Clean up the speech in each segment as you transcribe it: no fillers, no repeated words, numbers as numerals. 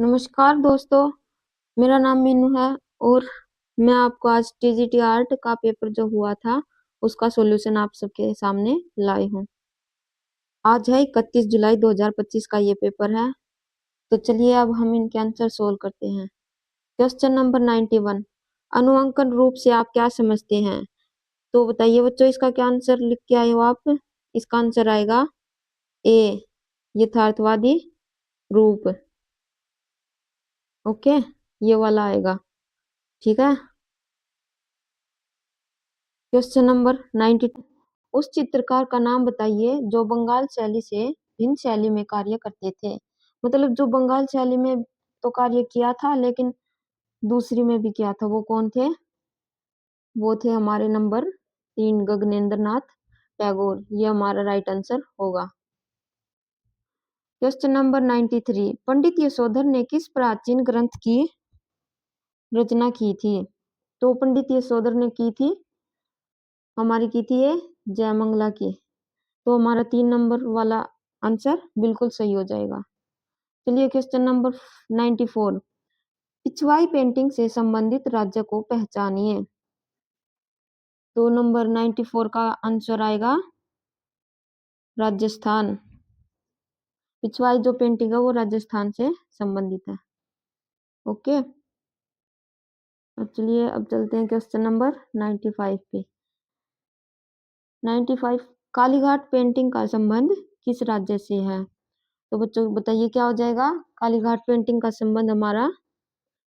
नमस्कार दोस्तों, मेरा नाम मीनू है और मैं आपको आज टीजीटी आर्ट का पेपर जो हुआ था उसका सॉल्यूशन आप सबके सामने लाई हूँ। आज है 31 जुलाई 2025 का ये पेपर है। तो चलिए अब हम इनके आंसर सोल्व करते हैं। क्वेश्चन नंबर 91, अनुअंकन रूप से आप क्या समझते हैं? तो बताइए बच्चों, इसका क्या आंसर लिख के आए हो आप? इसका आंसर आएगा ए, यथार्थवादी रूप। ओके, ये वाला आएगा। ठीक है। क्वेश्चन नंबर 92, उस चित्रकार का नाम बताइए जो बंगाल शैली से भिन्न शैली में कार्य करते थे। मतलब जो बंगाल शैली में तो कार्य किया था लेकिन दूसरी में भी किया था, वो कौन थे? वो थे हमारे नंबर 3 गगनेंद्र नाथ टैगोर। ये हमारा राइट आंसर होगा। क्वेश्चन नंबर 93, पंडित यशोधर ने किस प्राचीन ग्रंथ की रचना की थी? तो पंडित यशोधर ने की थी, हमारी की थी ये जयमंगला की। तो हमारा 3 नंबर वाला आंसर बिल्कुल सही हो जाएगा। चलिए क्वेश्चन नंबर 94, पिछवाई पेंटिंग से संबंधित राज्य को पहचानिए। तो नंबर 94 का आंसर आएगा राजस्थान। पिछवाई जो पेंटिंग है वो राजस्थान से संबंधित है। ओके, अब चलिए अब चलते हैं क्वेश्चन नंबर 95 पे। 95, कालीघाट पेंटिंग का संबंध किस राज्य से है? तो बच्चों बताइए क्या हो जाएगा? कालीघाट पेंटिंग का संबंध हमारा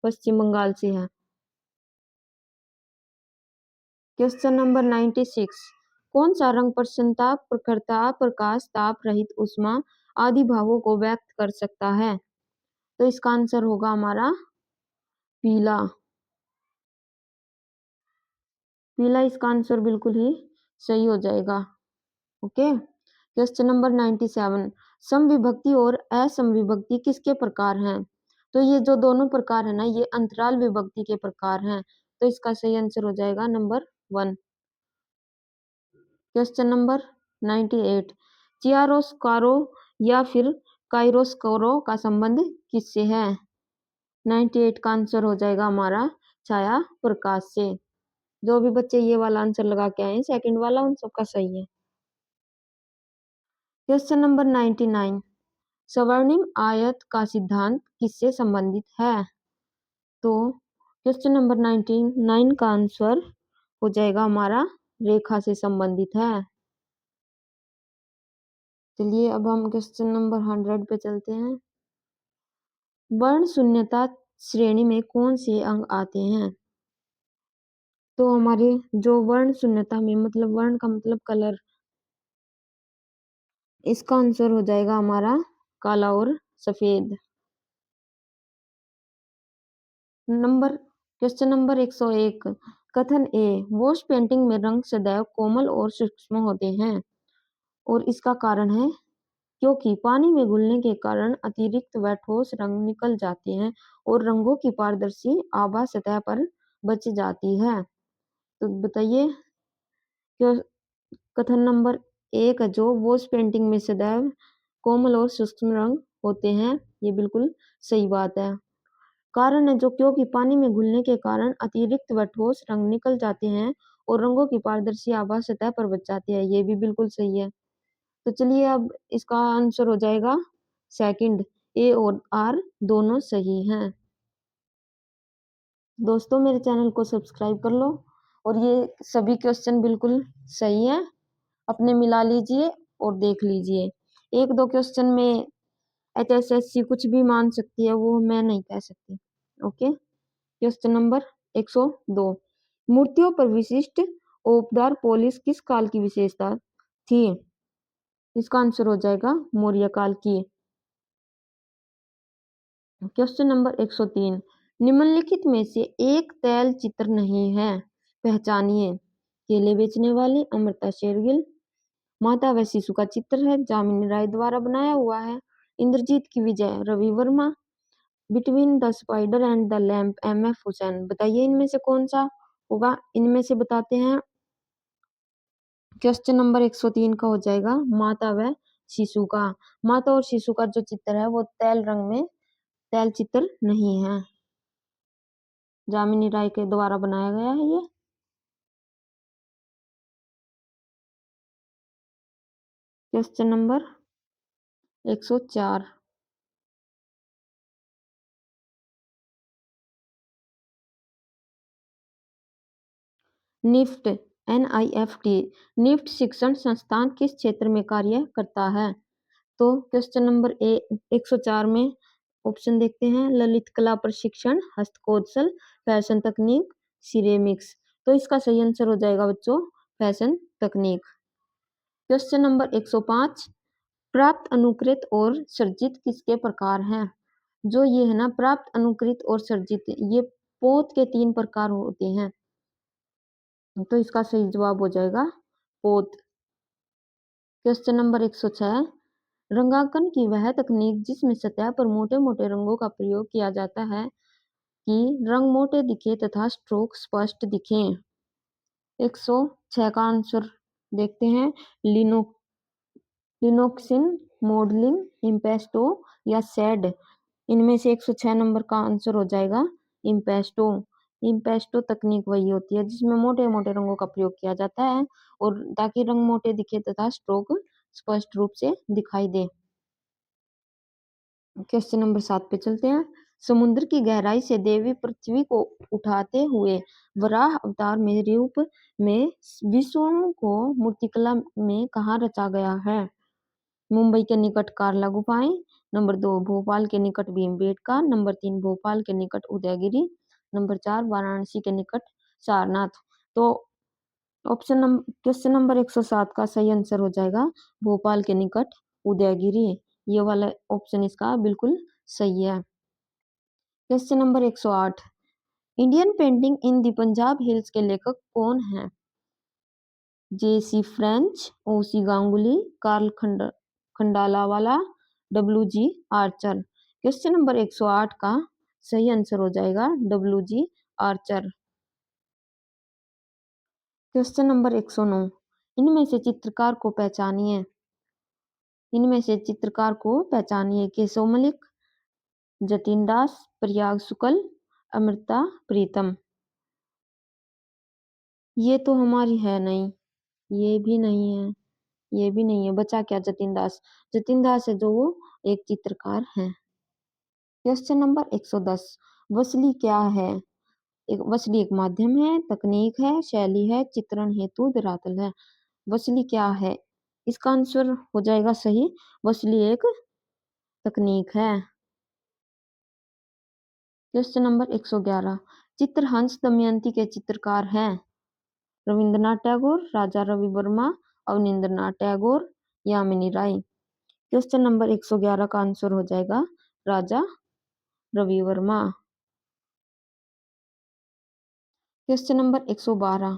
पश्चिम बंगाल से है। क्वेश्चन नंबर 96, कौन सा रंग प्रसन्नता, प्रखरता, प्रकाश, ताप रहित ऊष्मा आदि भावों को व्यक्त कर सकता है? तो इसका आंसर होगा हमारा पीला। पीला इसका आंसर बिल्कुल ही सही हो जाएगा। ओके, क्वेश्चन नंबर 97, समविभक्ति और असमविभक्ति किसके प्रकार हैं? तो ये जो दोनों प्रकार है ना, ये अंतराल विभक्ति के प्रकार हैं। तो इसका सही आंसर हो जाएगा नंबर 1। क्वेश्चन नंबर 98, चियारोस्कारो या फिर काइरोस्कोरो का संबंध किससे है? 98 का आंसर हो जाएगा हमारा छाया प्रकाश से। जो भी बच्चे ये वाला आंसर लगा के आए सेकंड वाला, उन सबका सही है। क्वेश्चन नंबर 99, स्वर्णिम आयत का सिद्धांत किससे संबंधित है? तो क्वेश्चन नंबर 99 का आंसर हो जाएगा हमारा रेखा से संबंधित है। चलिए अब हम क्वेश्चन नंबर 100 पे चलते हैं। वर्ण शून्यता श्रेणी में कौन से अंग आते हैं? तो हमारे जो वर्ण शून्यता में, मतलब वर्ण का मतलब कलर, इसका आंसर हो जाएगा हमारा काला और सफेद। क्वेश्चन नंबर 101, कथन ए, वॉश पेंटिंग में रंग सदैव कोमल और सूक्ष्म होते हैं और इसका कारण है क्योंकि पानी में घुलने के कारण अतिरिक्त व ठोस रंग निकल जाते हैं और रंगों की पारदर्शी आभा सतह पर बच जाती है। तो बताइए क्यों कथन नंबर 1 जो वॉश पेंटिंग में सदैव कोमल और सूक्ष्म रंग होते हैं, ये बिल्कुल सही बात है। कारण है जो क्योंकि पानी में घुलने के कारण अतिरिक्त व ठोस रंग निकल जाते हैं और रंगों की पारदर्शी आभा सतह पर बच जाती है, ये भी बिल्कुल सही है। तो चलिए अब इसका आंसर हो जाएगा सेकंड, ए और आर दोनों सही हैं। दोस्तों मेरे चैनल को सब्सक्राइब कर लो और ये सभी क्वेश्चन बिल्कुल सही है, अपने मिला लीजिए और देख लीजिए। एक दो क्वेश्चन में एचएसएससी कुछ भी मान सकती है, वो मैं नहीं कह सकती। ओके, क्वेश्चन नंबर 102, मूर्तियों पर विशिष्ट ओपदार पॉलिश किस काल की विशेषता थी? इसका आंसर हो जाएगा मौर्य काल की। क्वेश्चन नंबर 103, निम्नलिखित में से एक तैल चित्र नहीं है, पहचानिए। केले बेचने वाली अमृता शेरगिल, माता व शिशु का चित्र है, जामिनी राय द्वारा बनाया हुआ है, इंद्रजीत की विजय, Ravi Varma, between the spider and the lamp, M F. Husain. बताइए इनमें से कौन सा होगा? इनमें से बताते हैं। क्वेश्चन नंबर 103 का हो जाएगा माता व शिशु का। माता और शिशु का जो चित्र है वो तैल रंग में तैलचित्र नहीं है। जामिनी राय के द्वारा बनाया गया है ये। Question number 104। NIFT NIFT NIFT शिक्षण संस्थान किस क्षेत्र में कार्य करता है? तो क्वेश्चन नंबर 104 में ऑप्शन देखते हैं। ललित कला प्रशिक्षण, हस्तकौशल, फैशन तकनीक, सिरेमिक्स। तो इसका सही आंसर हो जाएगा बच्चों फैशन तकनीक। Question number 105। प्राप्त, अनुकृत और सर्जित किसके प्रकार हैं? जो ये है ना प्राप्त, अनुकृत और सर्जित, ये पोत के 3 प्रकार होते हैं। तो इसका सही जवाब हो जाएगा पोत। Question number 106। रंगांकन की वह तकनीक जिसमें सतह पर मोटे मोटे रंगों का प्रयोग किया जाता है कि रंग मोटे दिखे तथा स्ट्रोक स्पष्ट दिखें। 106 का आंसर देखते हैं। लिनो लिनोक्सिन, मॉडलिंग, इम्पेस्टो या शेड। इनमें से 106 नंबर का आंसर हो जाएगा इम्पेस्टो। इम्पेस्टो तकनीक वही होती है जिसमें मोटे मोटे रंगों का प्रयोग किया जाता है और ताकि रंग मोटे दिखे तथा स्ट्रोक स्पष्ट रूप से दिखाई दे। क्वेश्चन नंबर 7 पे चलते हैं। समुद्र की गहराई से देवी पृथ्वी को उठाते हुए वराह अवतार में रूप में विष्णु को मूर्तिकला में कहाँ रचा गया है? मुंबई के निकट कार्ला गुफाएं, नंबर 2 भोपाल के निकट भीमबेटका, नंबर 3 भोपाल के निकट उदयगिरी, नंबर 4 वाराणसी के निकट सारनाथ। तो क्वेश्चन नंबर 107 का सही आंसर हो जाएगा भोपाल के निकट उदयगिरी। ये वाला ऑप्शन इसका बिल्कुल सही है। Question number 108। Indian painting in the Punjab hills के लेखक कौन है? JC French, OC Ganguly, Karl Khandalavala, WG Archer. Question number 108 का सही आंसर हो जाएगा WG आर्चर। Question number 109। इनमें से चित्रकार को पहचानिए। इनमें से चित्रकार को पहचानिए। केशव मलिक, जतिन दास, प्रयाग शुक्ल, अमृता प्रीतम। ये तो हमारी है नहीं, ये भी नहीं है, ये भी नहीं है। बचा क्या? जतिन दास। जतिन दास है जो वो एक चित्रकार है। Question number 110। वसली क्या है? वसली एक माध्यम है, तकनीक है, शैली है, चित्रण हेतु धरातल है। वसली क्या है? इसका आंसर हो जाएगा सही। वसली एक तकनीक है। Question number 111। चित्रहंस दमयंती के चित्रकार हैं रविंद्रनाथ टैगोर, राजा रवि वर्मा, अवनींद्रनाथ टैगोर, यामिनी राय। क्वेश्चन नंबर 111 का आंसर हो जाएगा राजा रवि वर्मा। Question number 112।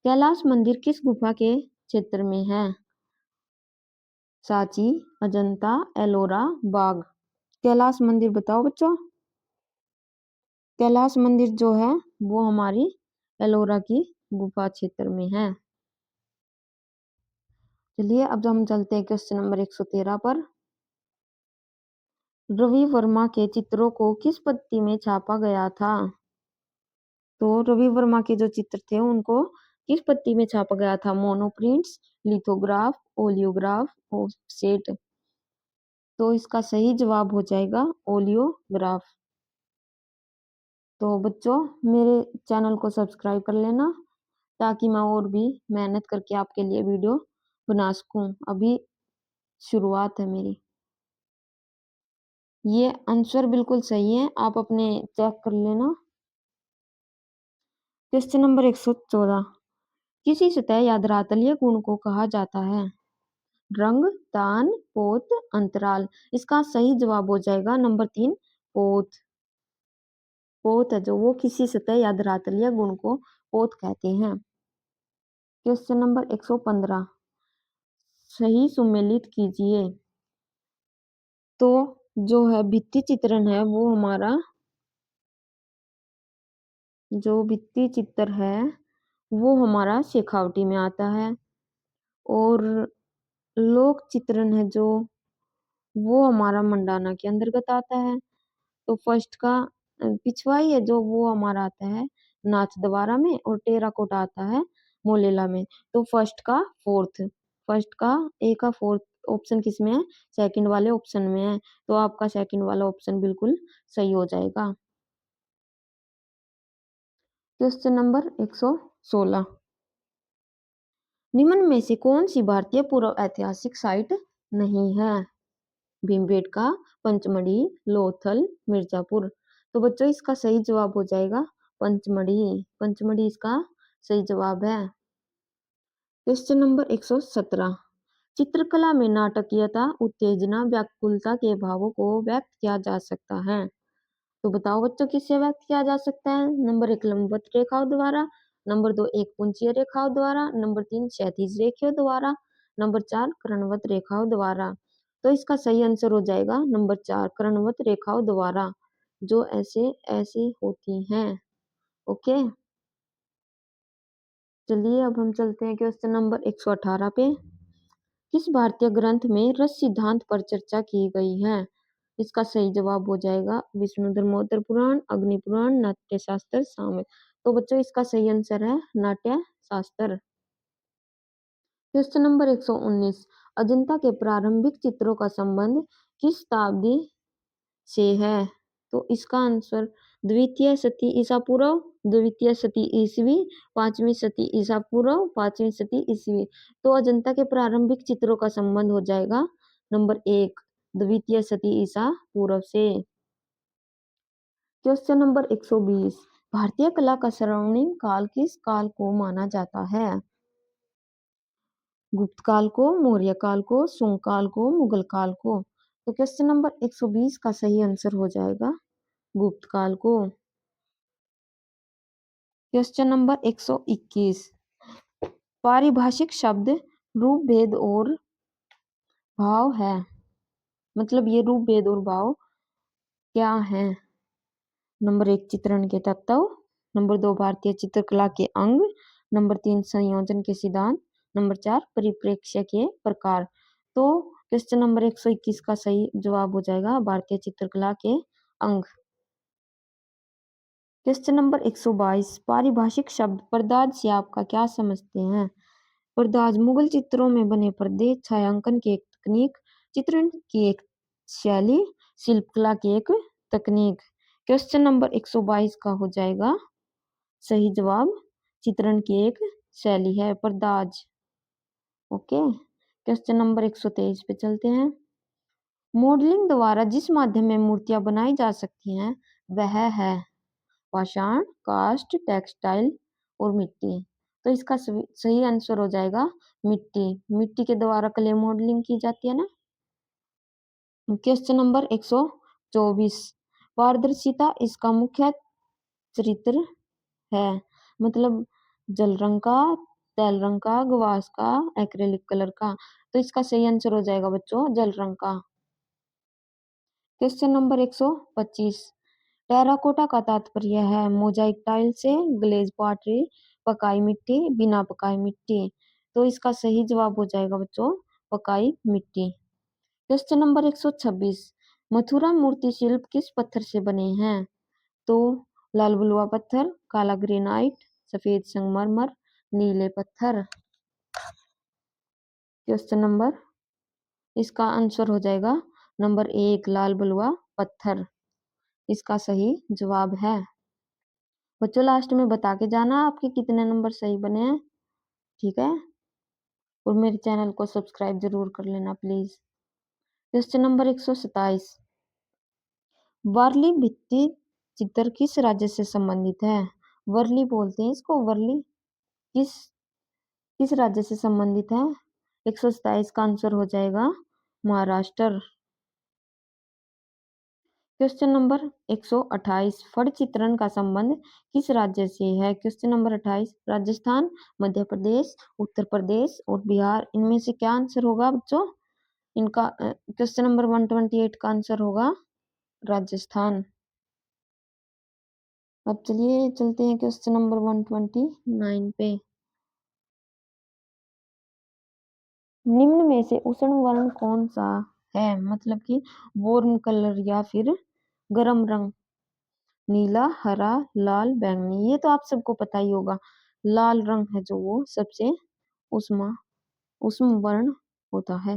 कैलाश मंदिर किस गुफा के क्षेत्र में है? सांची, अजंता, एलोरा, बाग। कैलाश मंदिर बताओ बच्चों। कैलाश मंदिर जो है वो हमारी एलोरा की गुफा क्षेत्र में है। चलिए अब हम चलते हैं क्वेश्चन नंबर 113 पर। रवि वर्मा के चित्रों को किस पत्ती में छापा गया था? तो रवि वर्मा के जो चित्र थे उनको किस पत्ती में छापा गया था? मोनोप्रिंट्स, लिथोग्राफ, ओलियोग्राफ, ऑफसेट। तो इसका सही जवाब हो जाएगा ओलियोग्राफ। तो बच्चों मेरे चैनल को सब्सक्राइब कर लेना ताकि मैं और भी मेहनत करके आपके लिए वीडियो बना सकूं। अभी शुरुआत है मेरी। ये आंसर बिल्कुल सही है, आप अपने चेक कर लेना। Question number 114। किसी सतह या धरातलीय गुण को कहा जाता है? रंग, तान, पोत, अंतराल। इसका सही जवाब हो जाएगा नंबर 3 पोत। पोत है जो वो किसी सतह या धरातलीय गुण को पोत कहते हैं। Question number 115। सही सुमेलित कीजिए। तो जो है भित्ति चित्रण है वो हमारा जो भित्ति चित्र है वो हमारा शेखावटी में आता है और लोक चित्रण है जो वो हमारा मंडाना के अंतर्गत आता है। तो फर्स्ट का पिछवाई है जो वो हमारा आता है नाथ द्वारा में, और टेराकोटा आता है मोलेला में। तो फर्स्ट का ए का फोर्थ ऑप्शन किस में है? सेकंड वाले ऑप्शन में है। तो आपका सेकंड वाला ऑप्शन बिल्कुल सही हो जाएगा। क्वेश्चन नंबर 116, निम्न में से कौन सी भारतीय पूर्व ऐतिहासिक साइट नहीं है? भीमबेटका, पंचमढ़ी, लोथल, मिर्जापुर। तो बच्चों इसका सही जवाब हो जाएगा पंचमढ़ी। पंचमढ़ी इसका सही जवाब है। क्वेश्चन नंबर 117, चित्रकला में नाटकीयता, उत्तेजना, व्याकुलता के भावों को व्यक्त किया जा सकता है। तो बताओ बच्चों किससे व्यक्त किया जा सकता है? नंबर 1 लंबवत रेखाओं द्वारा, नंबर 2 एक पुंजीय रेखाओं द्वारा, नंबर 3 क्षैतिज रेखाओं द्वारा, नंबर 4 कर्णवत रेखाओं द्वारा। तो इसका सही आंसर हो जाएगा नंबर 4 कर्णवत रेखाओं द्वारा, जो ऐसे ऐसे होती हैं। ओके, चलिए अब हम चलते हैं क्वेश्चन नंबर 118 पे। किस भारतीय ग्रंथ में रस सिद्धांत पर चर्चा की गई है? इसका सही जवाब हो जाएगा विष्णु धर्मोत्तर पुराण, अग्नि पुराण, नाट्य शास्त्र, सामवेद। तो बच्चों इसका सही आंसर है नाट्य शास्त्र। क्वेश्चन नंबर 119, अजंता के प्रारंभिक चित्रों का संबंध किस शताब्दी से है? तो इसका आंसर द्वितीय शती ईसा पूर्व, द्वितीय शती ईसवी, पांचवी शती ईसा पूर्व, पांचवी शती ईसवी। तो अजंता के प्रारंभिक चित्रों का संबंध हो जाएगा नंबर 1 द्वितीय शती ईसा पूर्व से। क्वेश्चन नंबर 120, भारतीय कला का स्वर्णिम काल किस काल को माना जाता है? गुप्त काल को, मौर्य काल को, शुंग काल को, मुगल काल को। तो क्वेश्चन नंबर 120 का सही आंसर हो जाएगा गुप्त काल को। क्वेश्चन नंबर 121, पारिभाषिक शब्द रूप भेद और भाव है, मतलब ये रूप भेद और भाव क्या है? नंबर 1 चित्रण के तत्व, नंबर 2 भारतीय चित्रकला के अंग, नंबर 3 संयोजन के सिद्धांत, नंबर 4 परिप्रेक्ष्य के प्रकार। तो क्वेश्चन नंबर 121 का सही जवाब हो जाएगा भारतीय चित्रकला के अंग। क्वेश्चन नंबर 122, पारिभाषिक शब्द परदाज से आपका क्या समझते हैं? परदाज मुगल चित्रों में बने पर्दे, छायांकन की एक तकनीक, चित्रण की एक शैली, शिल्पकला की एक तकनीक। क्वेश्चन नंबर 122 का हो जाएगा सही जवाब चित्रण की एक शैली है परदाज। ओके, क्वेश्चन नंबर 123 पे चलते हैं। मॉडलिंग द्वारा जिस माध्यम में मूर्तियां बनाई जा सकती हैं वह है पाषाण, कास्ट, टेक्सटाइल और मिट्टी। तो इसका सही आंसर हो जाएगा मिट्टी। मिट्टी के द्वारा क्ले मॉडलिंग की जाती है ना। क्वेश्चन नंबर 124, पारदर्शिता इसका मुख्य चरित्र है, मतलब जल रंग का, तेल रंग का, गवास का, एक्रेलिक कलर का। तो इसका सही आंसर हो जाएगा बच्चों जल रंग का। क्वेश्चन नंबर 125, टेराकोटा का तात्पर्य है मोजाइक टाइल से, ग्लेज पॉटरी, पकाई मिट्टी, बिना पकाई मिट्टी। तो इसका सही जवाब हो जाएगा बच्चों पकाई मिट्टी। क्वेश्चन नंबर 126, मथुरा मूर्ति शिल्प किस पत्थर से बने हैं? तो लाल बलुआ पत्थर, काला ग्रेनाइट, सफेद संगमरमर, नीले पत्थर। क्वेश्चन नंबर इसका आंसर हो जाएगा नंबर 1 लाल बलुआ पत्थर, इसका सही जवाब है। बच्चों लास्ट में बता के जाना आपके कितने नंबर सही बने हैं, ठीक है? और मेरे चैनल को सब्सक्राइब जरूर कर लेना प्लीज। क्वेश्चन नंबर 127, वारली भित्ति चित्र किस राज्य से संबंधित है? वर्ली बोलते हैं इसको, वर्ली किस किस राज्य से संबंधित है? 127 का आंसर हो जाएगा महाराष्ट्र। क्वेश्चन नंबर 128, फड़ चित्रण का संबंध किस राज्य से है? क्वेश्चन नंबर 28, राजस्थान, मध्य प्रदेश, उत्तर प्रदेश और बिहार, इनमें से क्या आंसर होगा बच्चों? इनका क्वेश्चन नंबर 128 का आंसर होगा राजस्थान। अब चलिए चलते हैं क्वेश्चन नंबर 129 पे। निम्न में से उष्ण वर्ण कौन सा है, मतलब कि वार्म कलर या फिर गरम रंग, नीला, हरा, लाल, बैंगनी। ये तो आप सबको पता ही होगा। लाल रंग है जो वो सबसे उष्मा उष्म वर्ण होता है।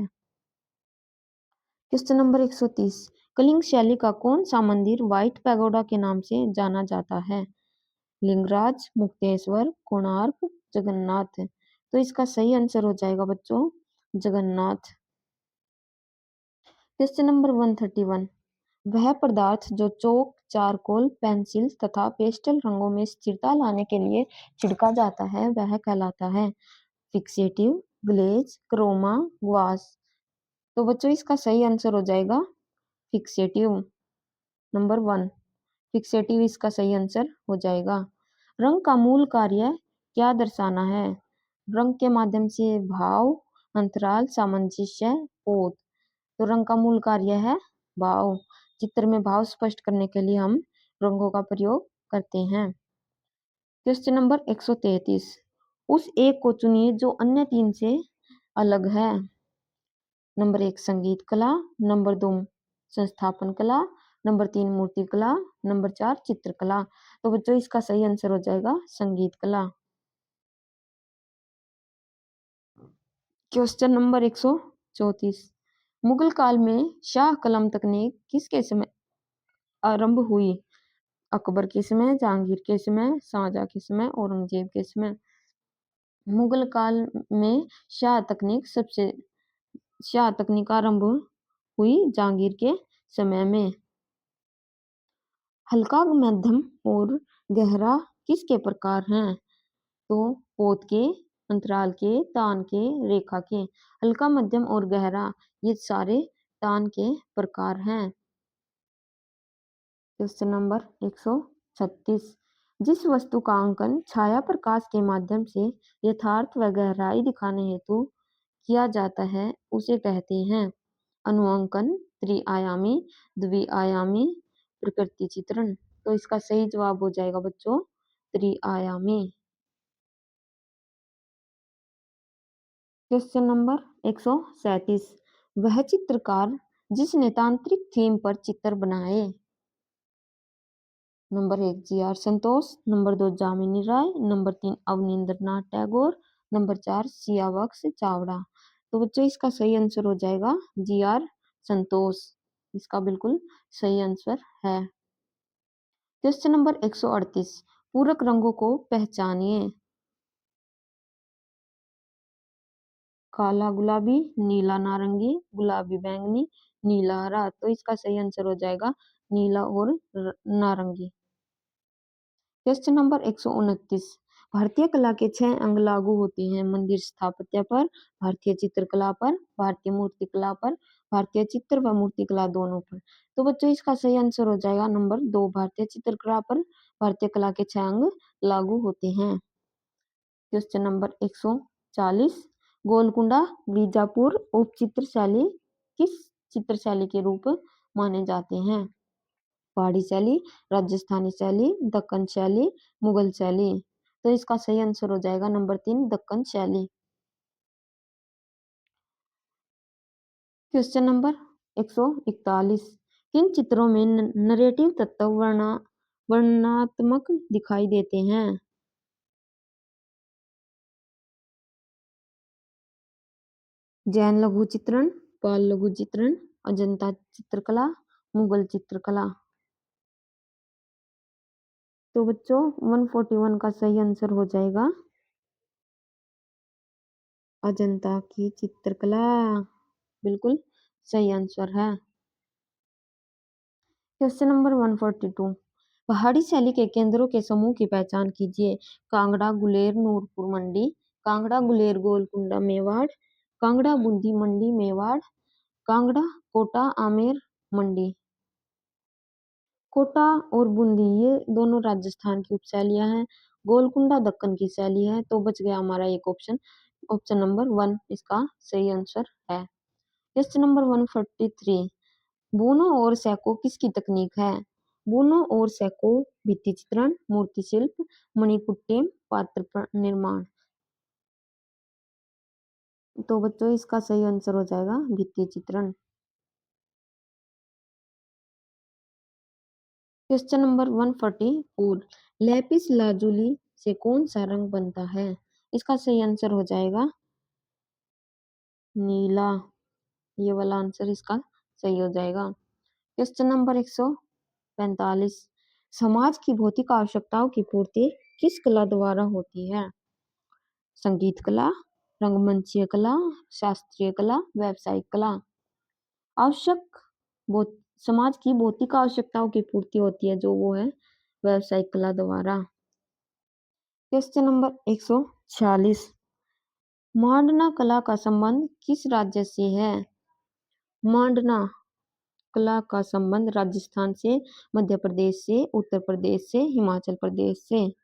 Question number 130। कलिंग शैली का कौन सा मंदिर व्हाइट पैगोडा के नाम से जाना जाता है? लिंगराज, मुक्तेश्वर, कोणार्क, जगन्नाथ। तो इसका सही आंसर हो जाएगा बच्चों जगन्नाथ। Question number 131। वह पदार्थ जो चौक, चारकोल, पेंसिल तथा पेस्टल रंगों में स्थिरता लाने के लिए छिड़का जाता है वह कहलाता है? Fixative, glaze, chroma, gouache. तो बच्चों इसका सही आंसर हो जाएगा फिक्सेटिव। नंबर 1 फिक्सेटिव इसका सही आंसर हो जाएगा। रंग का मूल कार्य क्या दर्शाना है? रंग के माध्यम से भाव, अंतराल, सामंजस्य, पोत। तो रंग का मूल कार्य है भाव। चित्र में भाव स्पष्ट करने के लिए हम रंगों का प्रयोग करते हैं। Question number 133। उस एक को चुनिए जो अन्य तीन से अलग है। नंबर 1 संगीत कला, नंबर 2 संस्थापन कला, नंबर 3 मूर्ति कला, नंबर 4 चित्रकला। तो बच्चों इसका सही आंसर हो जाएगा संगीत कला। Question number 134। मुगल काल में शाह कलम तकनीक किसके समय आरंभ हुई? अकबर के समय, जहांगीर के समय, शाहजहां के समय, औरंगजेब के समय। मुगल काल में शाह तकनीक आरंभ हुई जहांगीर के समय में। हल्का, मध्यम और गहरा किसके प्रकार हैं? तो पोत के, अंतराल के, तान के, रेखा के। हल्का, मध्यम और गहरा ये सारे तान के प्रकार हैं। Question number 136। जिस वस्तु का अंकन छाया प्रकाश के माध्यम से यथार्थ व गहराई दिखाने हेतु किया जाता है उसे कहते हैं? अनुअंकन, त्रिआयामी, द्विआयामी, प्रकृति चित्रण। तो इसका सही जवाब हो जाएगा बच्चों त्रिआयामी। Question number 137। वह चित्रकार जिसने तांत्रिक थीम पर चित्र बनाए। Number 1 G R. Santosh, number 2 Jamini Roy, number 3 Abanindranath Tagore, number 4 Shiavax Chavda. तो बच्चों इसका सही आंसर हो जाएगा जी.आर. संतोष। इसका बिल्कुल सही आंसर है। Question number 138। पूरक रंगों को पहचानिए। काला गुलाबी, नीला नारंगी, गुलाबी बैंगनी, नीला हरा। तो इसका सही आंसर हो जाएगा नीला और नारंगी। Question number 129। भारतीय कला के 6 अंग लागू होते हैं मंदिर स्थापत्य पर, भारतीय चित्रकला पर, भारतीय मूर्तिकला पर, भारतीय चित्र व मूर्तिकला दोनों पर। तो बच्चों इसका सही आंसर हो जाएगा नंबर 2 भारतीय चित्रकला पर भारतीय कला के 6 अंग लागू होते हैं। Question number 140। गोलकुंडा बीजापुर उपचित्र शैली किस चित्र शैली के रूप माने जाते हैं? पहाड़ी शैली, राजस्थानी शैली, दक्कन शैली, मुगल शैली। तो इसका सही आंसर हो जाएगा नंबर 3 दक्कन शैली। Question number 141। किन चित्रों में नरेटिव तत्व वर्णनात्मक दिखाई देते हैं? जैन लघु चित्रण, पाल लघु चित्रण, अजंता चित्रकला, मुगल चित्रकला। तो बच्चों 141 का सही आंसर हो जाएगा अजंता की चित्रकला। बिल्कुल सही आंसर है। Question number 142। पहाड़ी शैली के केंद्रों के समूह की पहचान कीजिए। कांगड़ा, गुलेर, नूरपुर मंडी, कांगड़ा, गुलेर, गोलकुंडा, मेवाड़, कांगड़ा, बूंदी मंडी, मेवाड़, कांगड़ा, कोटा, आमेर मंडी। कोटा और बूंदी ये दोनों राजस्थान की उपशैलियां हैं। गोलकुंडा दक्कन की शैली है। तो बच गया हमारा एक ऑप्शन, ऑप्शन नंबर 1 इसका सही आंसर है। Question number 143। बूनो और सैको किसकी तकनीक है? बूनो और सैको भित्ति चित्रण, मूर्ति शिल्प, मणिकुट्टी, पात्र निर्माण। तो बच्चों इसका सही आंसर हो जाएगा भित्ति चित्रण। क्वेश्चन नंबर 144, लैपिस लाजुली से कौन सा रंग बनता है? इसका सही आंसर हो जाएगा नीला। ये वाला आंसर इसका सही हो जाएगा। क्वेश्चन नंबर 145, समाज की भौतिक आवश्यकताओं की पूर्ति किस कला द्वारा होती है? संगीत कला, रंगमंचीय कला, शास्त्रीय कला, व्यावसायिक कला। आवश्यक भौ- समाज की भौतिक आवश्यकताओं की पूर्ति होती है जो वो है व्यावसायिक कला द्वारा। क्वेश्चन नंबर 146, मांडना कला का संबंध किस राज्य से है? मांडना कला का संबंध राजस्थान से, मध्य प्रदेश से, उत्तर प्रदेश से, हिमाचल प्रदेश से।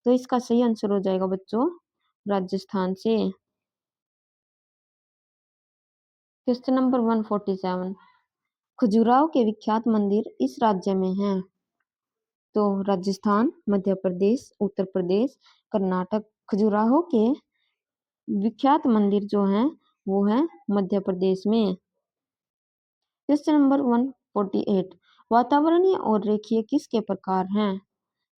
तो इसका सही आंसर हो जाएगा बच्चों राजस्थान से। क्वेश्चन नंबर 147, खजुराहो के विख्यात मंदिर इस राज्य में हैं? तो राजस्थान, मध्य प्रदेश, उत्तर प्रदेश, कर्नाटक। खजुराहो के विख्यात मंदिर जो हैं वो है मध्य प्रदेश में। क्वेश्चन नंबर 148, वातावरणीय और रेखीय किसके प्रकार हैं?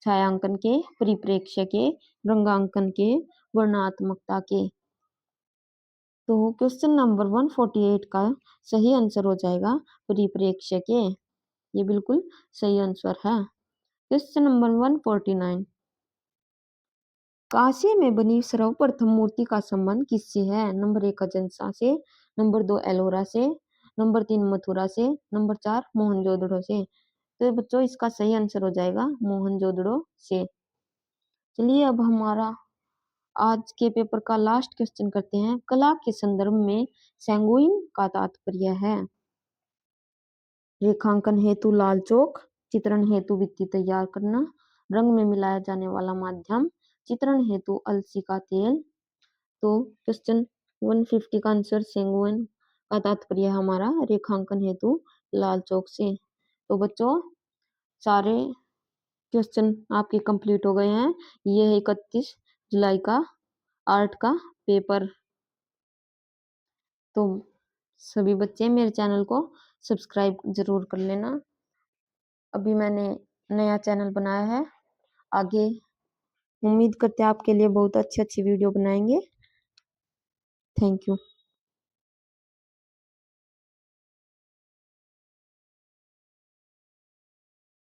छायांकन के, परिप्रेक्ष्य के, रंगांकन के, वर्णनात्मकता के। तो क्वेश्चन नंबर 148 का सही आंसर हो जाएगा परिप्रेक्ष्य के। ये बिल्कुल सही आंसर है। क्वेश्चन नंबर 149, कांसे में बनी सर्वप्रथम मूर्ति का संबंध किससे है? नंबर 1 अजंता से, नंबर 2 एलोरा से, नंबर 3 मथुरा से, नंबर 4 मोहनजोदड़ो से। तो बच्चों इसका सही आंसर हो जाएगा मोहनजोदड़ो से। चलिए अब हमारा आज के पेपर का लास्ट क्वेश्चन करते हैं। कला के संदर्भ में सैंगुइन का तात्पर्य है? रेखांकन हेतु लाल चौक, चित्रण हेतु वित्ती तैयार करना, रंग में मिलाया जाने वाला माध्यम, चित्रण हेतु अलसी का तेल। तो क्वेश्चन 150 का आंसर सेंगुइन का तात्पर्य हमारा रेखांकन हेतु लाल चौक से। तो बच्चों सारे क्वेश्चन आपके कंप्लीट हो गए हैं। ये है 31 जुलाई का आर्ट का पेपर। तो सभी बच्चे मेरे चैनल को सब्सक्राइब जरूर कर लेना। अभी मैंने नया चैनल बनाया है, आगे उम्मीद करते हैं आपके लिए बहुत अच्छी अच्छी वीडियो बनाएंगे। Thank you.